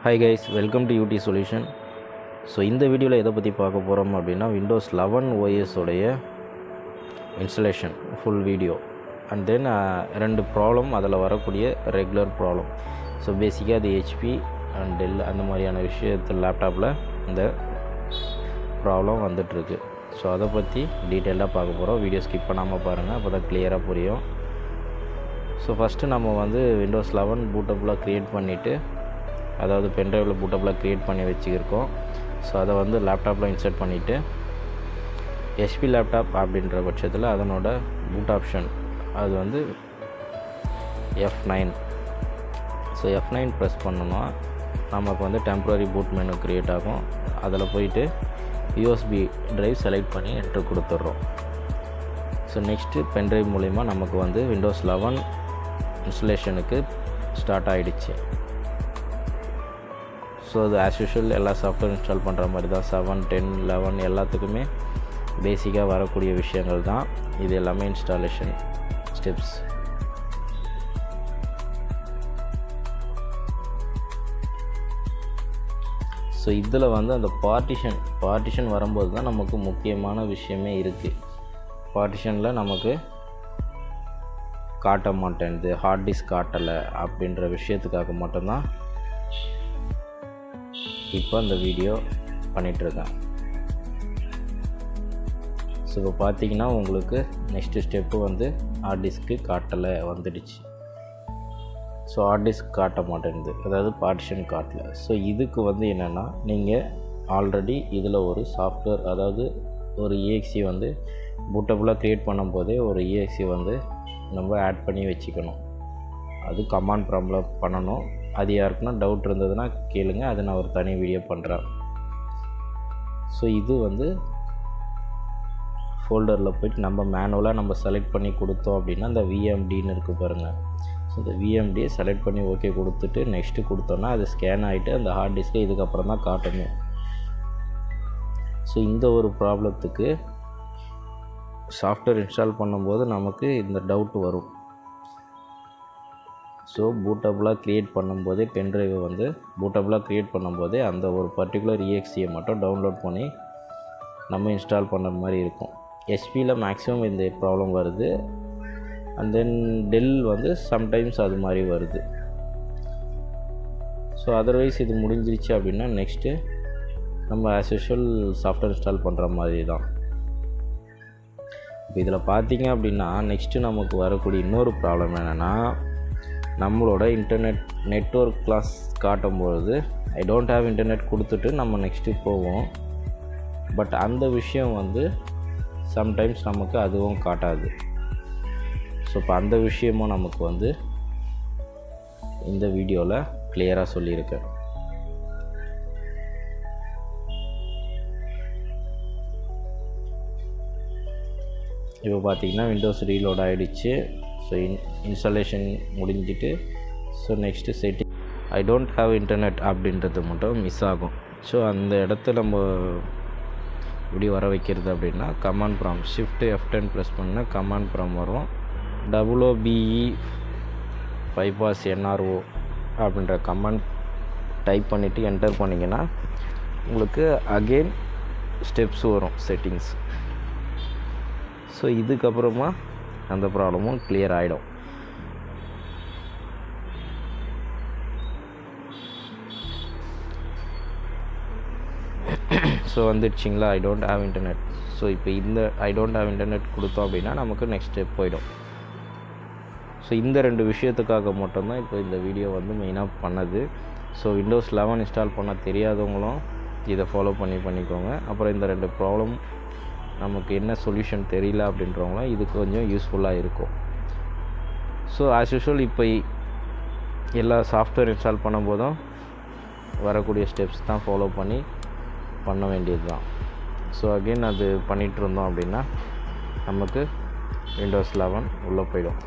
Hi guys, welcome to UT solution. So இந்த வீடியோவில் எதை பற்றி பார்க்க போகிறோம் அப்படின்னா விண்டோஸ் 11 OS உடைய installation full video and then 2 problem அதில் வரக்கூடிய ரெகுலர் ப்ராப்ளம். ஸோ பேசிக்காக அது ஹெச்பி அண்ட் டெல் அந்த மாதிரியான விஷயத்தில் லேப்டாப்பில் இந்த ப்ராப்ளம் வந்துட்டுருக்கு. ஸோ அதை பற்றி டீட்டெயிலாக பார்க்க போகிறோம். வீடியோ ஸ்கிப் பண்ணாமல் பாருங்கள், அப்போ தான் கிளியராக புரியும். ஸோ ஃபஸ்ட்டு நம்ம விண்டோஸ் 11 பூட்டபிளாக க்ரியேட் பண்ணிவிட்டு, அதாவது பென்ட்ரைவில் பூட்டபிளாக க்ரியேட் பண்ணி வச்சுருக்கோம். ஸோ அதை லேப்டாப்பில் இன்சர்ட் பண்ணிவிட்டு ஹெச்பி லேப்டாப் அப்படின்ற பட்சத்தில் அதனோட பூட் ஆப்ஷன் அது F9. ஸோ F9 ப்ரெஸ் பண்ணோன்னா நமக்கு டெம்ப்ரரி பூட் மெனு க்ரியேட் ஆகும். அதில் போயிட்டு யூஎஸ்பி ட்ரைவ் செலக்ட் பண்ணி என்ட்ரு கொடுத்துட்றோம். ஸோ நெக்ஸ்ட்டு பென்ட்ரைவ் மூலிமா நமக்கு விண்டோஸ் 11 இன்ஸ்டலேஷனுக்கு ஸ்டார்ட் ஆகிடுச்சு. ஸோ அது ஆஸ் யூஷுவல் எல்லா சாஃப்ட்வேர் இன்ஸ்டால் பண்ணுற மாதிரி தான் 7, 10, 11 எல்லாத்துக்குமே பேசிக்காக வரக்கூடிய விஷயங்கள் தான் இது எல்லாமே இன்ஸ்டாலேஷன் ஸ்டெப்ஸ். ஸோ இதில் அந்த பார்ட்டிஷன் வரும்போது தான் நமக்கு முக்கியமான விஷயமே இருக்குது. பார்ட்டிஷனில் நமக்கு காட்ட மாட்டேன்து, ஹார்ட் டிஸ்க் காட்டலை அப்படின்ற விஷயத்துக்காக மட்டும்தான் இப்போ அந்த வீடியோ பண்ணிகிட்ருக்கேன். ஸோ இப்போ பார்த்தீங்கன்னா உங்களுக்கு நெக்ஸ்ட்டு ஸ்டெப்பு ஹார்ட் டிஸ்க்கு காட்டலை வந்துடுச்சு. ஸோ ஹார்ட் டிஸ்க் காட்ட மாட்டேங்குது, அதாவது பார்ட்டிஷன் காட்டலை. ஸோ இதுக்கு என்னென்னா, நீங்கள் ஆல்ரெடி இதில் ஒரு சாஃப்ட்வேர், அதாவது ஒரு EXE பூட்டபுளாக க்ரியேட் பண்ணும்போதே ஒரு EXE நம்ம ஆட் பண்ணி வச்சுக்கணும். அது கமாண்ட் ப்ராம்ப்டில் பண்ணணும். அது யாருக்குன்னா டவுட் இருந்ததுன்னா கேளுங்க, அதை நான் ஒரு தனி வீடியோ பண்ணுறேன். ஸோ இது ஃபோல்டரில் போய்ட்டு நம்ம மேனுவலாக நம்ம செலக்ட் பண்ணி கொடுத்தோம் அப்படின்னா இந்த VMDன்னு இருக்குது பாருங்கள். ஸோ இந்த VMDயை செலக்ட் பண்ணி ஓகே கொடுத்துட்டு நெக்ஸ்ட்டு கொடுத்தோன்னா அது ஸ்கேன் ஆகிட்டு அந்த ஹார்ட் டிஸ்க்கை இதுக்கப்புறம் தான் காட்டணும். ஸோ இந்த ஒரு ப்ராப்ளத்துக்கு சாஃப்ட்வேர் இன்ஸ்டால் பண்ணும்போது நமக்கு இந்த டவுட் வரும். ஸோ பூட்டபுளாக க்ரியேட் பண்ணும்போதே பென்ட்ரைவ் பூட்டபுளாக க்ரியேட் பண்ணும்போதே அந்த ஒரு பர்டிகுலர் EXEயை மட்டும் டவுன்லோட் பண்ணி நம்ம இன்ஸ்டால் பண்ணுற மாதிரி இருக்கும். ஹெச்பியில் மேக்ஸிமம் இந்த ப்ராப்ளம் வருது. அண்ட் தென் டெல் சம்டைம்ஸ் அது மாதிரி வருது. ஸோ அதர்வைஸ் இது முடிஞ்சிருச்சு அப்படின்னா நெக்ஸ்ட்டு நம்ம ஆஸ் யூஷுவல் சாஃப்ட்வேர் இன்ஸ்டால் பண்ணுற மாதிரி தான். இப்போ இதில் பார்த்தீங்க அப்படின்னா நெக்ஸ்ட்டு நமக்கு வரக்கூடிய இன்னொரு ப்ராப்ளம் என்னென்னா, நம்மளோட நெட்வொர்க் கிளாஸ் காட்டும்பொழுது ஐ டோன்ட் ஹேவ் இன்டர்நெட் கொடுத்துட்டு நம்ம நெக்ஸ்ட்டு போவோம். பட் அந்த விஷயம் சம்டைம்ஸ் நமக்கு அதுவும் காட்டாது. ஸோ இப்போ அந்த விஷயமும் நமக்கு இந்த வீடியோவில் கிளியராக சொல்லியிருக்கேன். இப்போ பார்த்தீங்கன்னா விண்டோஸ் ரீலோட் ஆகிடுச்சு. ஸோ இன்ஸ்டாலேஷன் முடிஞ்சிட்டு so next setting I don't have internet அப்படின்றது மட்டும் மிஸ் ஆகும். ஸோ அந்த இடத்த நம்ம இப்படி வர வைக்கிறது அப்படின்னா command prompt shift F10 press பண்ணால் கமாண்ட் ப்ராம்ப்ட் வரும். OBE bypass NRO அப்படின்ற கமாண்ட் டைப் பண்ணிவிட்டு என்டர் பண்ணிங்கன்னா உங்களுக்கு அகெயின் ஸ்டெப்ஸ் வரும் செட்டிங்ஸ். ஸோ இதுக்கப்புறமா அந்த ப்ராப்ளமும் கிளியர் ஆகிடும். ஸோ வந்துடுச்சிங்களா, I don't have internet. So இப்போ இந்த ஐ டோன்ட் ஹேவ் இன்டர்நெட் கொடுத்தோம் அப்படின்னா நமக்கு நெக்ஸ்ட் ஸ்டெப் போயிடும். ஸோ இந்த 2 விஷயத்துக்காக மட்டும்தான் இப்போ இந்த வீடியோ மெயினாக பண்ணது. ஸோ விண்டோஸ் 11 இன்ஸ்டால் பண்ண தெரியாதவங்களும் இதை ஃபாலோ பண்ணிக்கோங்க. அப்புறம் இந்த 2 ப்ராப்ளம் நமக்கு என்ன சொல்யூஷன் தெரியல அப்படின்றவங்களும் இது கொஞ்சம் யூஸ்ஃபுல்லாக இருக்கும். ஸோ ஆஸ் யூஷுவல் இப்போ எல்லா சாஃப்ட்வேர் இன்ஸ்டால் பண்ணும்போதும் வரக்கூடிய ஸ்டெப்ஸ் தான் ஃபாலோ பண்ண வேண்டியது தான். ஸோ அகெயின் அது பண்ணிகிட்டு இருந்தோம் அப்படின்னா நமக்கு விண்டோஸ் 11 உள்ளே போயிடும்.